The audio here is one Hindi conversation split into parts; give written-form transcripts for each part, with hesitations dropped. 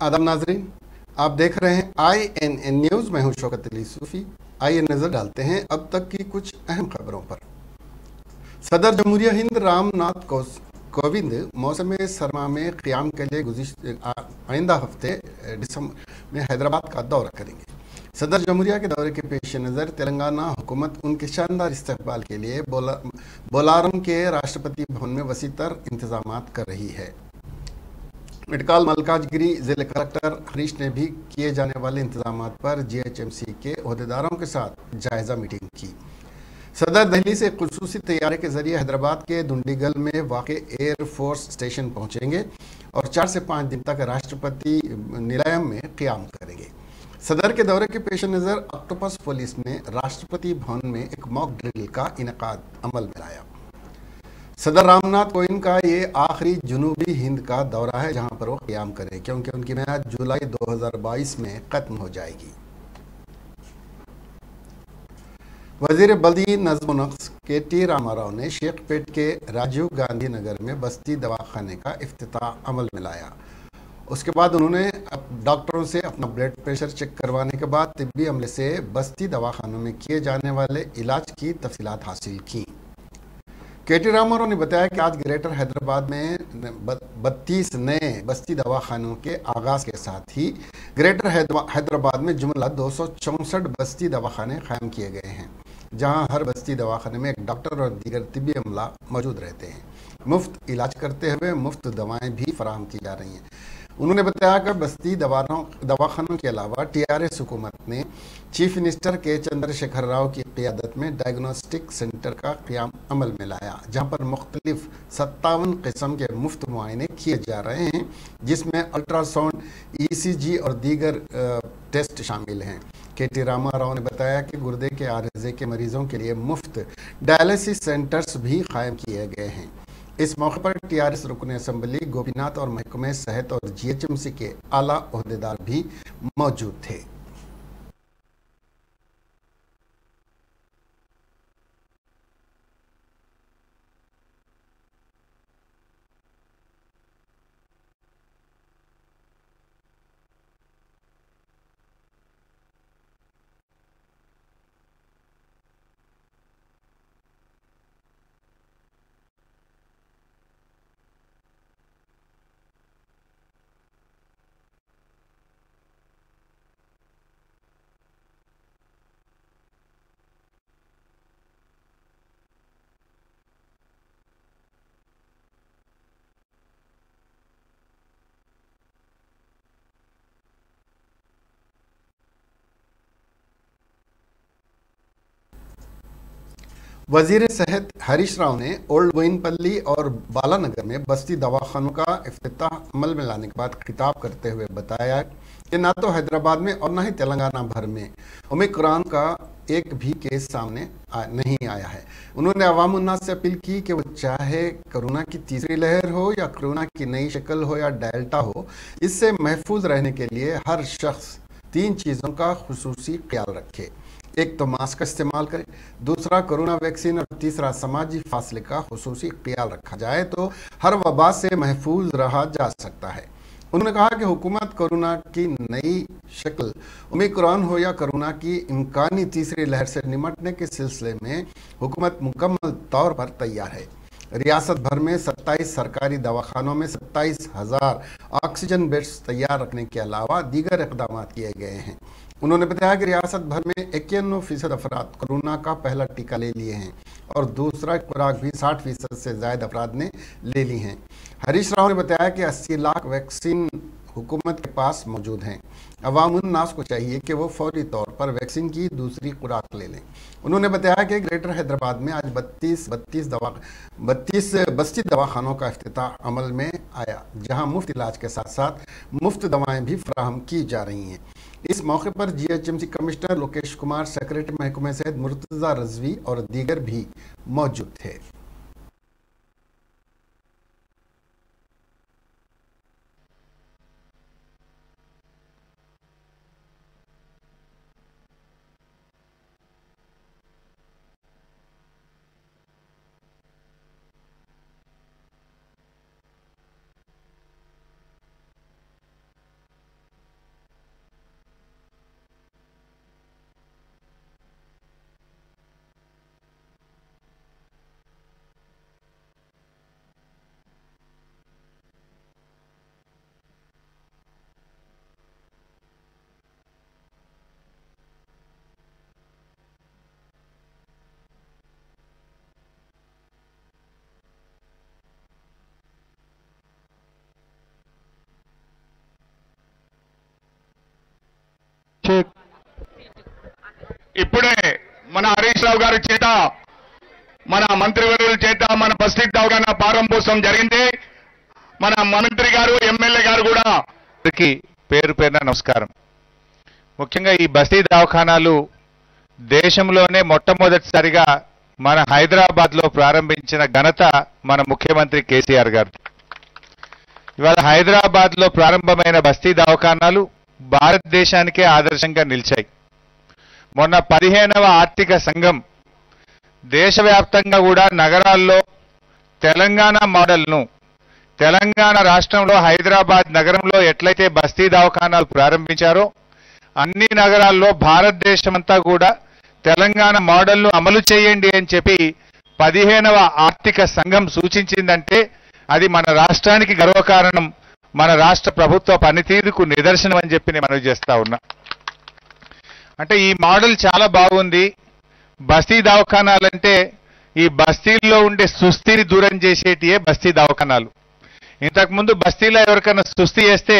आदाब नाजरीन, आप देख रहे हैं INN न्यूज़। मैं हूं शौकत अली सूफ़ी। आइए नज़र डालते हैं अब तक की कुछ अहम खबरों पर। सदर जमहूरिया हिंद रामनाथ कोविंद मौसम सरमा में क़याम के लिए आइंदा हफ्ते दिसंबर में हैदराबाद का दौरा करेंगे। सदर जमहूरिया के दौरे के पेश नज़र तेलंगाना हुकूमत उनके शानदार इस्तकबाल के लिए बोलारम के राष्ट्रपति भवन में वसीतर इंतजाम कर रही है। मेडकाल मलकाजगिरी जिले कलेक्टर हरीश ने भी किए जाने वाले इंतजाम पर GHMC के अहदेदारों के साथ जायजा मीटिंग की। सदर दिल्ली से खुसूसी तैयारे के जरिए हैदराबाद के दुंडीगल में वाक़ एयर फोर्स स्टेशन पहुंचेंगे और 4 से 5 दिन तक राष्ट्रपति निलयम में क़याम करेंगे। सदर के दौरे के पेश नज़र ऑक्टोपस पुलिस ने राष्ट्रपति भवन में एक मॉक ड्रिल का इनेकाद अमल में लाया। सदर रामनाथ कोविंद का ये आखिरी जनूबी हिंद का दौरा है जहां पर वो क़याम करें, क्योंकि उनकी मियाद जुलाई 2022 में ख़त्म हो जाएगी। वज़ीर बल्दी नज़्म नक्श KT रामाराव ने शेखपेट के राजीव गांधी नगर में बस्ती दवाखाने का इफ्तिताह अमल में लाया। उसके बाद उन्होंने डॉक्टरों से अपना ब्लड प्रेशर चेक करवाने के बाद तिब्बी अमले से बस्ती दवाखानों में किए जाने वाले इलाज की तफसीलात हासिल की। KT रामाराव ने बताया कि आज ग्रेटर हैदराबाद में 32 नए बस्ती दवाखानों के आगाज़ के साथ ही ग्रेटर हैदराबाद में जुमला 264 बस्ती दवाखाने कायम किए गए हैं, जहां हर बस्ती दवाखाने में एक डॉक्टर और दीगर तिब्बी अमला मौजूद रहते हैं। मुफ्त इलाज करते हुए मुफ्त दवाएं भी फराहम की जा रही हैं। उन्होंने बताया कि बस्ती दवाखानों के अलावा TRS हुकूमत ने चीफ मिनिस्टर के चंद्रशेखर राव की क़ियादत में डायग्नोस्टिक सेंटर का क़याम अमल में लाया, जहां पर मुख्तलिफ 57 किस्म के मुफ्त मुआयने किए जा रहे हैं, जिसमें अल्ट्रासाउंड, ECG और दीगर टेस्ट शामिल हैं। KT रामाराव ने बताया कि गुर्दे के आर्जे के मरीजों के लिए मुफ्त डायलिसिस सेंटर्स भी कायम किए गए हैं। इस मौके पर TRS रुकन असम्बली गोपीनाथ और महकमे सेहत और GHMC के आला ओहदेदार भी मौजूद थे। वजीर सेहत हरीश राव ने ओल्ड बोयिनपल्ली और बालानगर में बस्ती दवाखानों का इफ्तिताह अमल में लाने के बाद खिताब करते हुए बताया कि ना तो हैदराबाद में और ना ही तेलंगाना भर में ओमिक्रॉन का एक भी केस सामने नहीं आया है। उन्होंने अवाम उन्नास से अपील की कि वो चाहे कोरोना की तीसरी लहर हो या कोरोना की नई शक्ल हो या डेल्टा हो, इससे महफूज रहने के लिए हर शख्स 3 चीज़ों का खुसूसी ख्याल रखे। एक तो मास्क का इस्तेमाल करें, दूसरा कोरोना वैक्सीन और तीसरा समाजी फासले का खुसूसी ख्याल रखा जाए तो हर वबा से महफूज रहा जा सकता है। उन्होंने कहा कि हुकूमत कोरोना की नई शक्ल ओमिक्रॉन हो या कोरोना की इम्कानी तीसरी लहर से निपटने के सिलसिले में हुकूमत मुकम्मल तौर पर तैयार है। रियासत भर में 27 सरकारी दवाखानों में 27,000 ऑक्सीजन बेड्स तैयार रखने के अलावा दीगर इक़दाम किए गए हैं। उन्होंने बताया कि रियासत भर में 91% अफराद कोरोना का पहला टीका ले लिए हैं और दूसरा खुराक भी 60% से ज़्यादा अफराद ने ले ली हैं। हरीश राव ने बताया कि 80 लाख वैक्सीन हुकूमत के पास मौजूद हैं। अवाम उन्नास को चाहिए कि वो फौरी तौर पर वैक्सीन की दूसरी खुराक ले लें। उन्होंने बताया कि ग्रेटर हैदराबाद में आज 32 बस्ती दवाखानों का इफ्तिताह अमल में आया, जहां मुफ्त इलाज के साथ साथ मुफ्त दवाएं भी फराहम की जा रही हैं। इस मौके पर GHMC commissioner Lokesh Kumar, secretary महकमे सेहत मुर्तज़ा रजवी और दीगर भी मौजूद थे। ఇప్పుడే మన హరీష్ రావు గారి చేత మన మంత్రివర్యుల చేత మన బస్తీ దవాఖానా ప్రారంభోత్సవం జరిగింది. మన మంత్రి గారు ఎమ్మెల్యే గారు కూడా పేరు పేరున నమస్కారం. ముఖ్యంగా ఈ బస్తీ దవాఖానాలు దేశంలోనే మొట్టమొదటిసారిగా మన హైదరాబాద్లో ప్రారంభించిన ఘనత మన ముఖ్యమంత్రి కేసీఆర్ గారు. ఇవాళ హైదరాబాద్లో ప్రారంభమైన బస్తీ దవాఖానాలు భారతదేశానికే ఆదర్శంగా నిలిచాయి. మొన్న 15వ ఆర్థిక సంఘం దేశవ్యాప్తంగా కూడా నగరాల్లో తెలంగాణ మోడల్ను, తెలంగాణ రాష్ట్రంలో హైదరాబాద్ నగరంలో ఎట్లయితే బస్తీ దవాఖానాలు ప్రారంభించారో అన్ని నగరాల్లో భారతదేశమంతా కూడా తెలంగాణ మోడల్ను అమలు చేయండి అని చెప్పి 15వ ఆర్థిక సంఘం సూచించిందంటే అది మన రాష్ట్రానికి గర్వకారణం, మన రాష్ట్ర ప్రభుత్వ పనితీరుకు నిదర్శనం అని చెప్పి నేను మనవి చేస్తా ఉన్నా. అంటే ఈ మోడల్ చాలా బాగుంది. బస్తీ దవాఖానాలంటే ఈ బస్తీల్లో ఉండే సుస్థిని దూరం చేసేటియే బస్తీ దవాఖానాలు. ఇంతకుముందు బస్తీలో ఎవరికైనా సుస్థి చేస్తే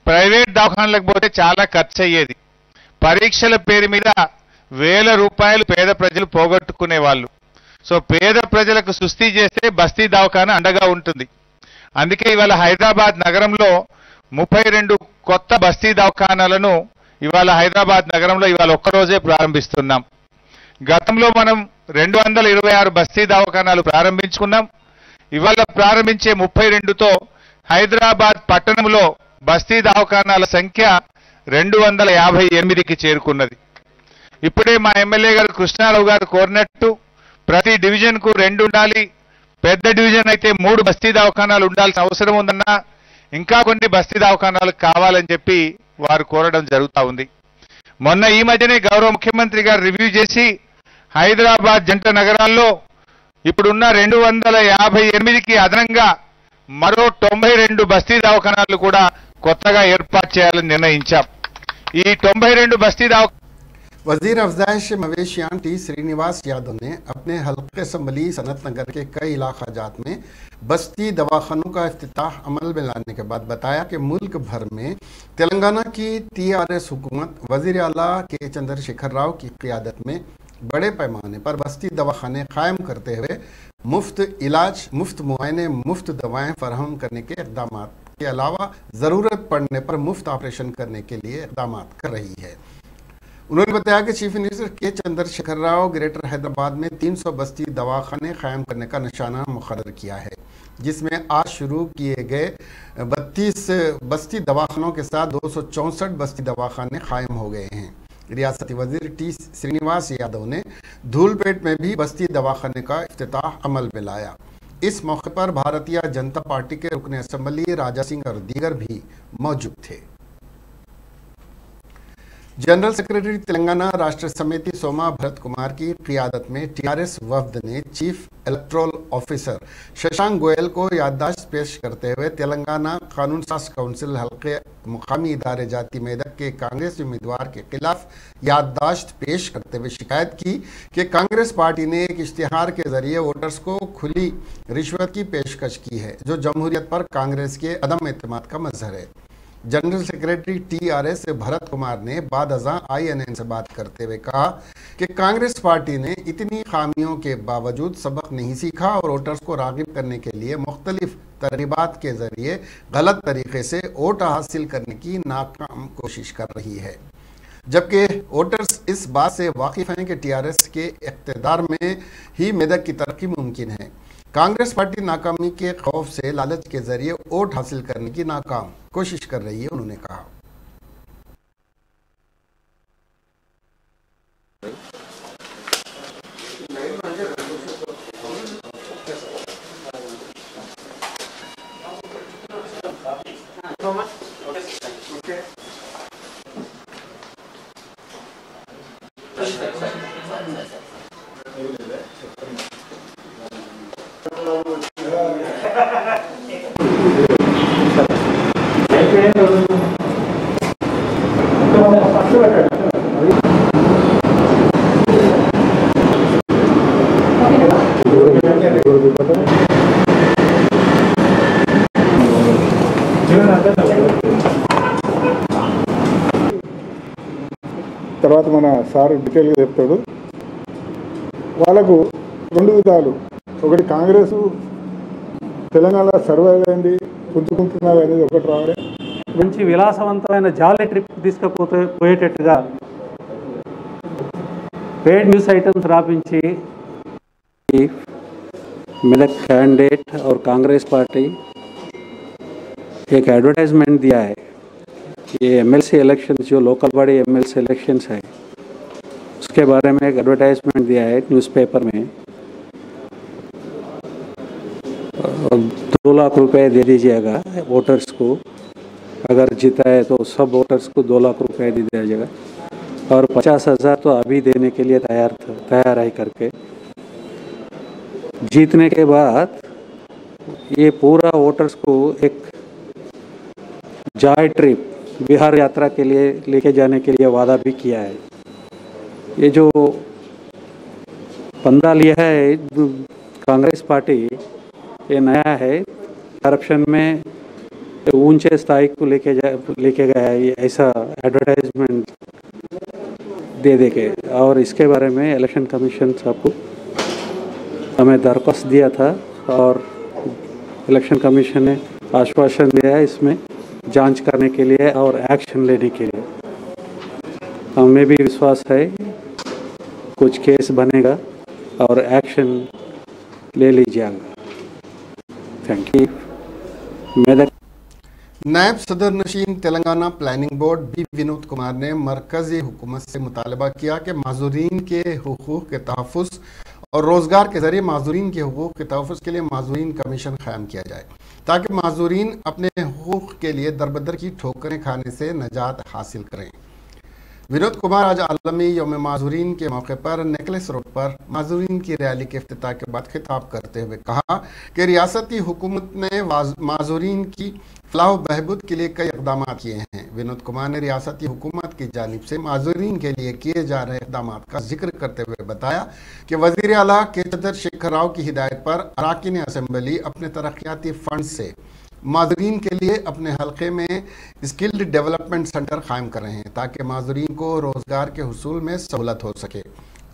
ప్రైవేట్ దవాఖానాలకు పోతే చాలా ఖర్చు అయ్యేది. పరీక్షల పేరు మీద వేల రూపాయలు పేద ప్రజలు పోగొట్టుకునేవాళ్ళు. సో పేద ప్రజలకు సుస్థి చేస్తే బస్తీ దవాఖానా అండగా ఉంటుంది. అందుకే ఇవాళ హైదరాబాద్ నగరంలో 32 కొత్త బస్తీ దవాఖానాలను ఇవాళ హైదరాబాద్ నగరంలో ఇవాళ ఒక్కరోజే ప్రారంభిస్తున్నాం. గతంలో మనం 226 బస్తీ దవాఖానాలు ప్రారంభించుకున్నాం. ఇవాళ ప్రారంభించే 32తో హైదరాబాద్ పట్టణంలో బస్తీ దవాఖానాల సంఖ్య 258కి చేరుకున్నది. ఇప్పుడే మా ఎమ్మెల్యే గారు కృష్ణారావు గారు కోరినట్టు ప్రతి డివిజన్కు 2 ఉండాలి, పెద్ద డివిజన్ అయితే 3 బస్తీ దవాఖానాలు ఉండాల్సిన అవసరం ఉందన్నా, ఇంకా కొన్ని బస్తీ దవాఖానాలు కావాలని చెప్పి వారు కోరడం జరుగుతూ ఉంది. మొన్న ఈ మధ్యనే గౌరవ ముఖ్యమంత్రి గారు రివ్యూ చేసి హైదరాబాద్ జంట నగరాల్లో ఇప్పుడున్న 258కి అదనంగా మరో 92 బస్తీ దవాఖానాలు కూడా కొత్తగా ఏర్పాటు చేయాలని నిర్ణయించాం. ఈ 92 బస్తీ దవాఖానాలు वजीर अफजाइश मवेशियान टी श्रीनिवास यादव ने अपने हल्के संभली सनत नगर के कई इलाका जात में बस्ती दवाखानों का इफ्तिताह अमल में लाने के बाद बताया कि मुल्क भर में तेलंगाना की टीआरएस हुकूमत वजीर आला के चंद्रशेखर राव की क़ियादत में बड़े पैमाने पर बस्ती दवाखाने कायम करते हुए मुफ्त इलाज, मुफ्त मुआयने, मुफ्त दवाएं फराहम करने के इक़दाम के अलावा ज़रूरत पड़ने पर मुफ्त ऑपरेशन करने के लिए इक़दाम कर रही है। उन्होंने बताया कि चीफ मिनिस्टर के चंद्रशेखर राव ग्रेटर हैदराबाद में 300 बस्ती दवाखाने कायम करने का निशाना मुक़र्रर किया है, जिसमें आज शुरू किए गए 32 बस्ती दवाखानों के साथ 264 बस्ती दवाखाने कायम हो गए हैं। रियासती वजीर टी श्रीनिवास यादव ने धूलपेट में भी बस्ती दवाखाने का इफ्तिताह अमल में लाया। इस मौके पर भारतीय जनता पार्टी के रुकन असम्बली राजा सिंह और दीगर भी मौजूद थे। जनरल सेक्रेटरी तेलंगाना राष्ट्र समिति सोमा भरत कुमार की क़ियादत में टीआरएस वफ्द ने chief electoral officer Shashank Goyal को याददाश्त पेश करते हुए तेलंगाना कानून साज काउंसिल हल्के मुकामी इदारे जाति मेदक के कांग्रेस उम्मीदवार के खिलाफ याददाश्त पेश करते हुए शिकायत की कि कांग्रेस पार्टी ने एक इश्तिहार के जरिए वोटर्स को खुली रिश्वत की पेशकश की है, जो जमहूरियत पर कांग्रेस के अदम एतमाद का मजहर है। General secretary TRS Bharat Kumar ने बाद अज़ां INN से बात करते हुए कहा कि कांग्रेस पार्टी ने इतनी खामियों के बावजूद सबक नहीं सीखा और वोटर्स को राग़िब करने के लिए मुख्तलिफ तरगीबात के ज़रिए गलत तरीके से वोट हासिल करने की नाकाम कोशिश कर रही है, जबकि वोटर्स इस बात से वाकिफ़ हैं कि टीआरएस के इक़्तिदार में ही मेदक की तरक्की मुमकिन है। कांग्रेस पार्टी नाकामी के खौफ से लालच के जरिए वोट हासिल करने की नाकाम कोशिश कर रही है, उन्होंने कहा। తర్వాత మన సార్ డీటెయిల్గా చెప్తాడు. వాళ్ళకు రెండు విధాలు, ఒకటి కాంగ్రెస్ తెలంగాణ సర్వైవ్ అయింది పుంజుకుంటున్నారు అనేది ఒకటి రావాలి. మంచి విలాసవంతమైన జాలీ ట్రిప్ పోయేటట్టుగా पेड न्यूज़ आइटम्स रापिंची मेरा कैंडिडेट और कांग्रेस पार्टी एक एडवर्टाइजमेंट दिया है. ये एमएलसी इलेक्शंस जो लोकल बॉडी एमएलसी इलेक्शंस है उसके बारे में एक एडवर्टाइजमेंट दिया है न्यूज़पेपर में. 2 लाख रुपए दे दीजिएगा वोटर्स को, अगर जीता है तो सब वोटर्स को 2 लाख रुपए दे दिया जाएगा और 50,000 तो अभी देने के लिए तैयार है करके. जीतने के बाद ये पूरा वोटर्स को एक जॉय ट्रिप बिहार यात्रा के लिए लेके जाने के लिए वादा भी किया है. ये जो पंदा लिया है कांग्रेस पार्टी, ये नया है. करप्शन में ऊंचे स्थाई को लेके गया है, ऐसा एडवर्टाइजमेंट दे के. और इसके बारे में इलेक्शन कमीशन साहब को हमें दरख्वास्त दिया था और इलेक्शन कमीशन ने आश्वासन दिया है इसमें जांच करने के लिए और एक्शन लेने के लिए. हमें भी विश्वास है कुछ केस बनेगा और एक्शन ले लीजिएगा. Thank you. नायब सदर नशीन Telangana planning board B Vinod Kumar ने मरकजी हुकूमत से मुतालबा किया कि माजूरीन के हुकूक के तहफ़्फ़ुज़ और रोज़गार के ज़रिए माजूरीन के हुकूक के तहफ़्फ़ुज़ के लिए माजूरीन कमीशन क़ायम किया जाए ताकि माजूरीन अपने हुकूक के लिए दरबदर की ठोकरें खाने से निजात हासिल करें. विनोद कुमार आज आलमी यौम माजूरीन के मौके पर नेकलेस रोड पर माजूरीन की रैली के इफ्तिताह के बाद खिताब करते हुए कहा कि रियासती हुकूमत ने माजूरीन की फलाह बहबूद के लिए कई इक़दाम किए हैं. विनोद कुमार ने रियासती हुकूमत की जानिब से माजूरीन के लिए किए जा रहे इक़दाम का जिक्र करते हुए बताया कि वज़ीर आला के चंद्रशेखर राव की हिदायत पर अराकीन असम्बली अपने तरक्याती फंड से माजूरीन के लिए अपने हल्के में स्किल्ड डेवलपमेंट सेंटर कायम कर रहे हैं ताकि माजूरीन को रोज़गार के हुसूल में सहूलत हो सके.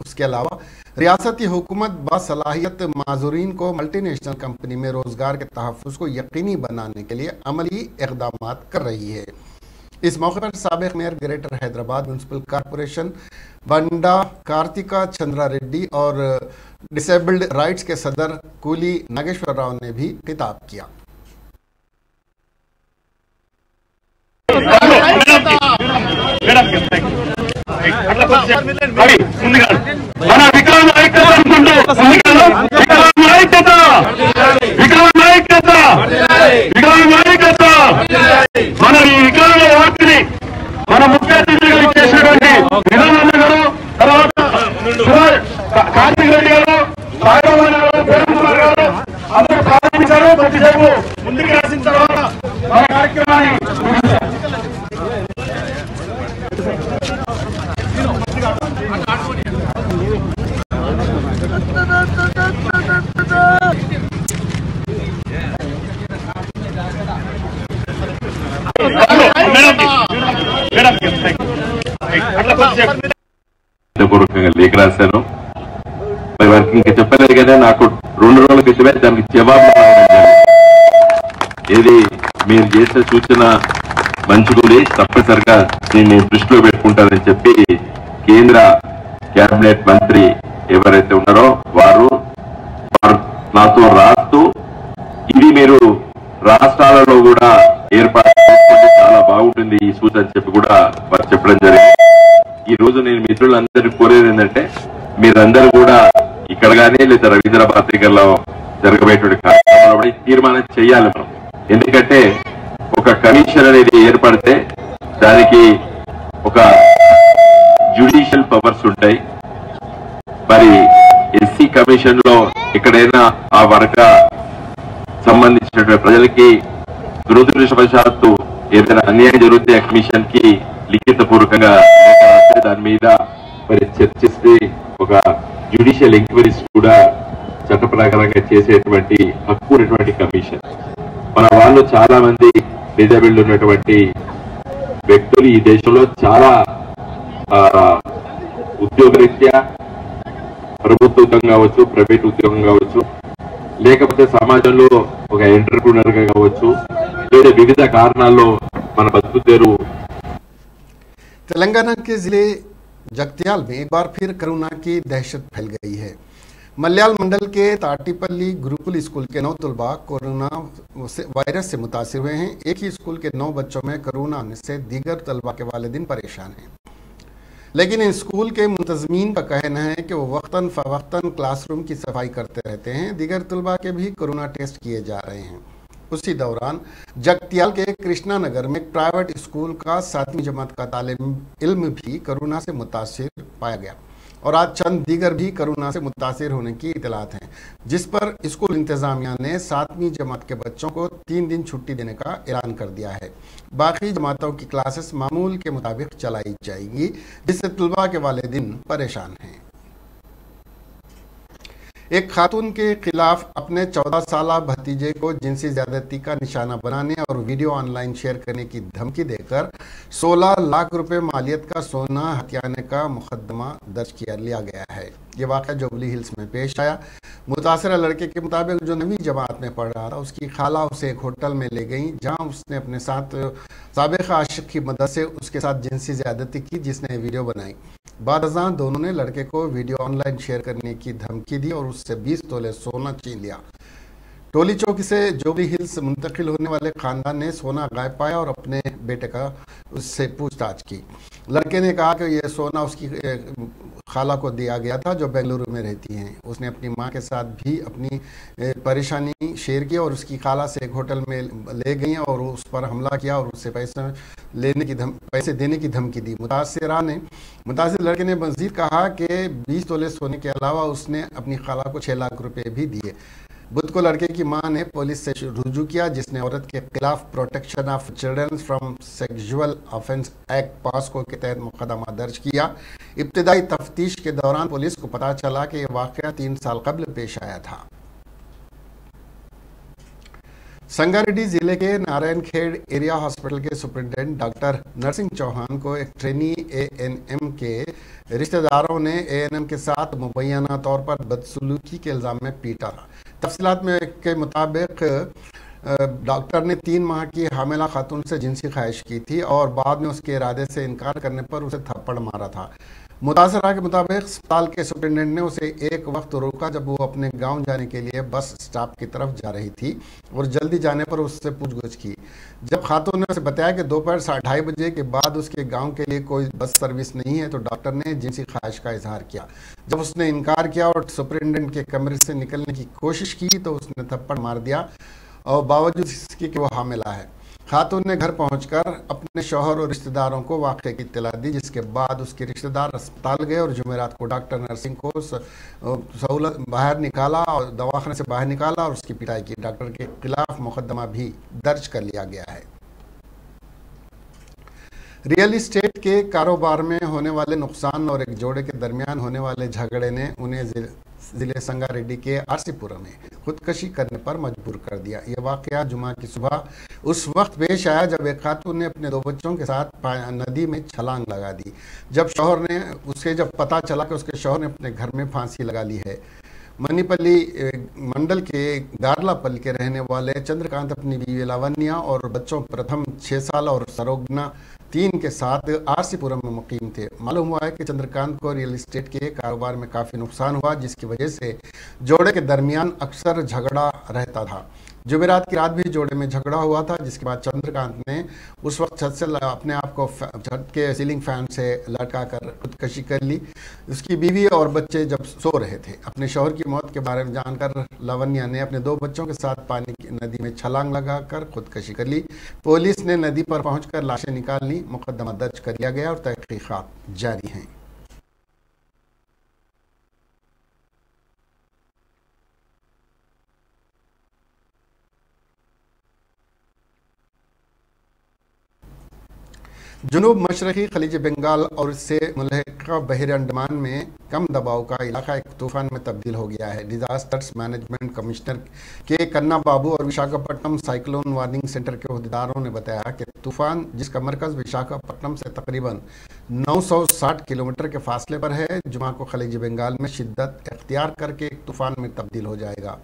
उसके अलावा रियासती हुकूमत बासलाहियत माजूरीन को मल्टीनेशनल कंपनी में रोज़गार के तहफ़्फ़ुज़ को यकीनी बनाने के लिए अमली इक़दाम कर रही है. इस मौके पर साबिक़ mayor greater Hyderabad municipal corporation Banda Karthika Chandra Reddy और डिसेबल्ड राइट्स के सदर कूली नागेश्वर राव ने भी खिताब किया. మన ముఖ్య అతిథిగా చేసినటువంటి విధానం గారు, తర్వాత కార్తీక్ రెడ్డి గారు, సాగరమణి గారు, వేణుకుమార్ గారు అందరూ ప్రారంభించారు. కొద్దిసేపు ముందుకు రాసిన తర్వాత మన కార్యక్రమాన్ని పూర్వకంగా లేఖ రాశాను. మరి వారికి ఇంకా చెప్పలేదు కదా, నాకు 2 రోజుల క్రితమే దానికి జవాబు ఏది మీరు చేసిన సూచన మంచిగుంది, తప్పనిసరిగా దీన్ని దృష్టిలో పెట్టుకుంటారని చెప్పి కేంద్ర కేబినెట్ మంత్రి ఎవరైతే ఉన్నారో వారు నాతో రాస్తూ ఇది మీరు రాష్ట్రాలలో కూడా ఏర్పాటు చేసుకుంటే చాలా బాగుంటుంది ఈ సూచన చెప్పి కూడా వారు చెప్పడం జరిగింది. ఈ రోజు నేను మిత్రులందరినీ కోరేది ఏంటంటే మీరందరూ కూడా ఇక్కడ కానీ లేదా రవీంద్ర పత్రికల్లో జరగబోయేటువంటి కార్యక్రమంలో తీర్మానం చేయాలి మనం. ఎందుకంటే ఒక కమిషన్ అనేది ఏర్పడితే దానికి ఒక జ్యుడిషియల్ పవర్స్ ఉంటాయి. మరి ఎస్సీ కమిషన్ లో ఎక్కడైనా ఆ వర్గ సంబంధించినటువంటి ప్రజలకి దురదృష్టవశాత్తు ఏదైనా అన్యాయం జరిగితే ఆ కమిషన్ కి లిఖిత పూర్వకంగా దాని మీద మరి చర్చిస్తే ఒక జ్యుడిషియల్ ఎంక్వైరీస్ కూడా చట్ట ప్రకారంగా చేసేటువంటి హక్కు ఉన్నటువంటి కమిషన్. మన వాళ్ళు చాలా మంది డిజేబుల్డ్ ఉన్నటువంటి వ్యక్తులు ఈ దేశంలో చాలా ఉద్యోగరీత్యా ప్రభుత్వ ఉద్యోగం కావచ్చు, ప్రైవేట్ ఉద్యోగం కావచ్చు, లేకపోతే సమాజంలో ఒక ఎంటర్ప్రినర్ గా కావచ్చు, లేదా వివిధ కారణాల్లో మన బతుకు తెరువు. तेलंगाना के जिले जगत्याल में एक बार फिर कोरोना की दहशत फैल गई है। मलयाल मंडल के ताटीपल्ली गुरुकुल स्कूल के 9 तलबा कोरोना वायरस से मुतासिर हुए हैं। एक ही स्कूल के 9 बच्चों में कोरोना आने से दीगर तलबा के वालिदैन परेशान हैं, लेकिन स्कूल के मुंतजमीन का कहना है कि वो वक्तन फ़वक्तन क्लासरूम की सफाई करते रहते हैं। दीगर तलबा के भी कोरोना टेस्ट किए जा रहे हैं। उसी दौरान जगत्याल के कृष्णा नगर में एक प्राइवेट स्कूल का 7वीं जमात का तालिब इल्म भी कोरोना से मुतासिर पाया गया और आज चंद दीगर भी कोरोना से मुतासिर होने की इतलात हैं, जिस पर स्कूल इंतजामिया ने 7वीं जमात के बच्चों को 3 दिन छुट्टी देने का ऐलान कर दिया है। बाकी जमातों की क्लासेस मामूल के मुताबिक चलाई जाएगी, जिससे तलबा के वालिदैन परेशान हैं। एक खातून के खिलाफ अपने 14 साला भतीजे को जिनसी ज्यादती का निशाना बनाने और वीडियो ऑनलाइन शेयर करने की धमकी देकर 16 लाख रुपए मालियत का सोना हथियाने का मुकदमा दर्ज किया लिया गया है। ये वाक़या जुबली हिल्स में पेश आया। मुतासरा लड़के के मुताबिक जो 9वीं जमात में पढ़ रहा था, उसकी खाला उसे एक होटल में ले गई, जहां उसने अपने साथ साबिक़ आशिक़ की मदद से उसके साथ जिनसी ज्यादती की, जिसने वीडियो बनाई। बाद अज़ां दोनों ने लड़के को वीडियो ऑनलाइन शेयर करने की धमकी दी और उससे 20 तोले सोना छीन लिया। टोली चौकी से जुबली हिल्स मुंतकिल होने वाले खानदान ने सोना गायब पाया और अपने बेटे का उससे पूछताछ की। लड़के ने कहा कि यह सोना उसकी खाला को दिया गया था, जो बेंगलुरु में रहती हैं। उसने अपनी मां के साथ भी अपनी परेशानी शेयर की और उसकी खाला से एक होटल में ले गई और उस पर हमला किया और उससे पैसे देने की धमकी दी। मुतासिर लड़के ने मज़ीद कहा कि 20 तोले सोने के अलावा उसने अपनी खाला को 6 लाख रुपए भी दिए। बुध को लड़के की मां ने पुलिस से रुजू किया, जिसने औरत के खिलाफ protection of children from sexual offence act POCSO के तहत मुकदमा दर्ज किया। इब्तिदाई तफ्तीश के दौरान पुलिस को पता चला कि यह वाक़या 3 साल कबल पेश आया था। संगारेड्डी जिले के नारायणखेड़ एरिया हॉस्पिटल के सुपरिटेंडेंट डॉक्टर नरसिंह चौहान को एक ट्रेनी एएनएम के रिश्तेदारों ने एएनएम के साथ मुबैना तौर पर बदसलूकी के इल्ज़ाम में पीटा। तफसीलात में के मुताबिक डॉक्टर ने 3 माह की हामिला खातून से जिनसी ख्वाहिश की थी और बाद में उसके इरादे से इनकार करने पर उसे थप्पड़ मारा था। मुतासरा के मुताबिक अस्पताल के सुपरिटेंडेंट ने उसे एक वक्त रोका जब वो अपने गांव जाने के लिए बस स्टॉप की तरफ जा रही थी और जल्दी जाने पर उससे पूछगछ की। जब खातून ने उसे बताया कि दोपहर 2:30 बजे के बाद उसके गांव के लिए कोई बस सर्विस नहीं है, तो डॉक्टर ने जिनसी ख्वाहिश का इजहार किया। जब उसने इनकार किया और सुपरिटेंडेंट के कमरे से निकलने की कोशिश की तो उसने थप्पड़ मार दिया और बावजूद इसके कि वो हामिला है। खातून ने घर पहुंचकर अपने शौहर और रिश्तेदारों को वाक़े की इत्तला दी, जिसके बाद उसके रिश्तेदार अस्पताल गए और जुमेरात को डॉक्टर नरसिंह को सहूलत बाहर निकाला और दवाखाने से बाहर निकाला और उसकी पिटाई की। डॉक्टर के खिलाफ मुकदमा भी दर्ज कर लिया गया है। रियल इस्टेट के कारोबार में होने वाले नुकसान और एक जोड़े के दरमियान होने वाले झगड़े ने उन्हें जिले संगारेड्डी के आरसीपुरा में खुदकशी करने पर मजबूर कर दिया। यह वाक़या जुमा की सुबह उस वक्त पेश आया जब एक खातून ने अपने 2 बच्चों के साथ नदी में छलांग लगा दी। जब पता चला कि उसके शौहर ने अपने घर में फांसी लगा ली है। मनीपल्ली मंडल के गारलापल्ली के रहने वाले चंद्रकांत अपनी बीवी लावण्या और बच्चों प्रथम 6 साल और सरोगना 3 के साथ आरसीपुरम में मुकीम थे। मालूम हुआ है कि चंद्रकांत को रियल इस्टेट के कारोबार में काफ़ी नुकसान हुआ, जिसकी वजह से जोड़े के दरमियान अक्सर झगड़ा रहता था। जुमेरात की रात भी जोड़े में झगड़ा हुआ था, जिसके बाद चंद्रकांत ने उस वक्त छत से अपने आप को छत के सीलिंग फैन से लटका कर खुदकशी कर ली। उसकी बीवी और बच्चे जब सो रहे थे। अपने शौहर की मौत के बारे में जानकर लावण्या ने अपने 2 बच्चों के साथ पानी की नदी में छलांग लगाकर खुदकशी कर ली। पुलिस ने नदी पर पहुंचकर लाशें निकाल ली। मुकदमा दर्ज कर लिया गया और तहकीकात जारी हैं। जुनूब मशरक़ी खलीज बंगाल और इससे मुल्हिका बहर अंडमान में कम दबाव का इलाका एक तूफान में तब्दील हो गया है। डिजास्टर्स मैनेजमेंट कमिश्नर के कन्ना बाबू और विशाखापट्टनम साइक्लोन वार्निंग सेंटर के अहदेदारों ने बताया कि तूफान, जिसका मरकज़ विशाखापट्टनम से तकरीबन 960 किलोमीटर के फासले पर है। जुमा को खलीज बंगाल में शिद्दत इख्तियार करके एक तूफान में तब्दील हो जाएगा।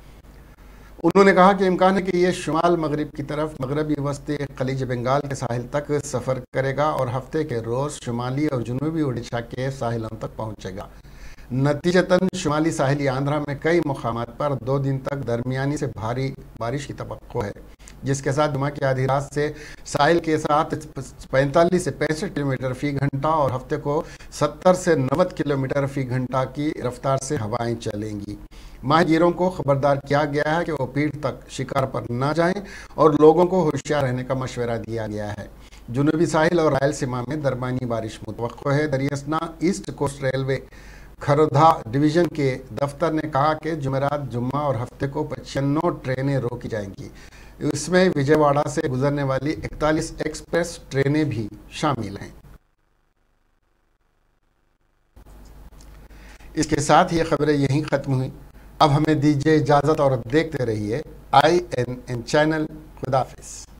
उन्होंने कहा कि इम्कान है कि ये शुमाल मगरिब की तरफ मगरबी वस्ती खलीज बंगाल के साहिल तक सफ़र करेगा और हफ्ते के रोज़ शुमाली और जनूबी उड़ीसा के साहिलों तक पहुँचेगा। नतीजतन शुमाली साहिली आंध्रा में कई मुकामात पर 2 दिन तक दरमियानी से भारी बारिश की तवक्को है, जिसके साथ जुमा की आधी रात से साहिल के साथ 45 से 65 किलोमीटर फी घंटा और हफ्ते को 70 से 90 किलोमीटर फी घंटा की रफ्तार से हवाएं चलेंगी। माहिगीरों को खबरदार किया गया है कि वो पीठ तक शिकार पर न जाएं और लोगों को होशियार रहने का मशवरा दिया गया है। जुनूबी साहिल और रायलसीमा में दरमियानी बारिश मुतवक्को है। दरियासना ईस्ट कोस्ट रेलवे खरोदा डिवीज़न के दफ्तर ने कहा कि जुमेरात, जुम्मा और हफ्ते को 95 ट्रेनें रोकी जाएंगी। इसमें विजयवाड़ा से गुजरने वाली 41 एक्सप्रेस ट्रेनें भी शामिल हैं। इसके साथ ये खबरें यहीं ख़त्म हुई। अब हमें दीजिए इजाज़त और देखते रहिए INN चैनल। खुदा हाफिज़।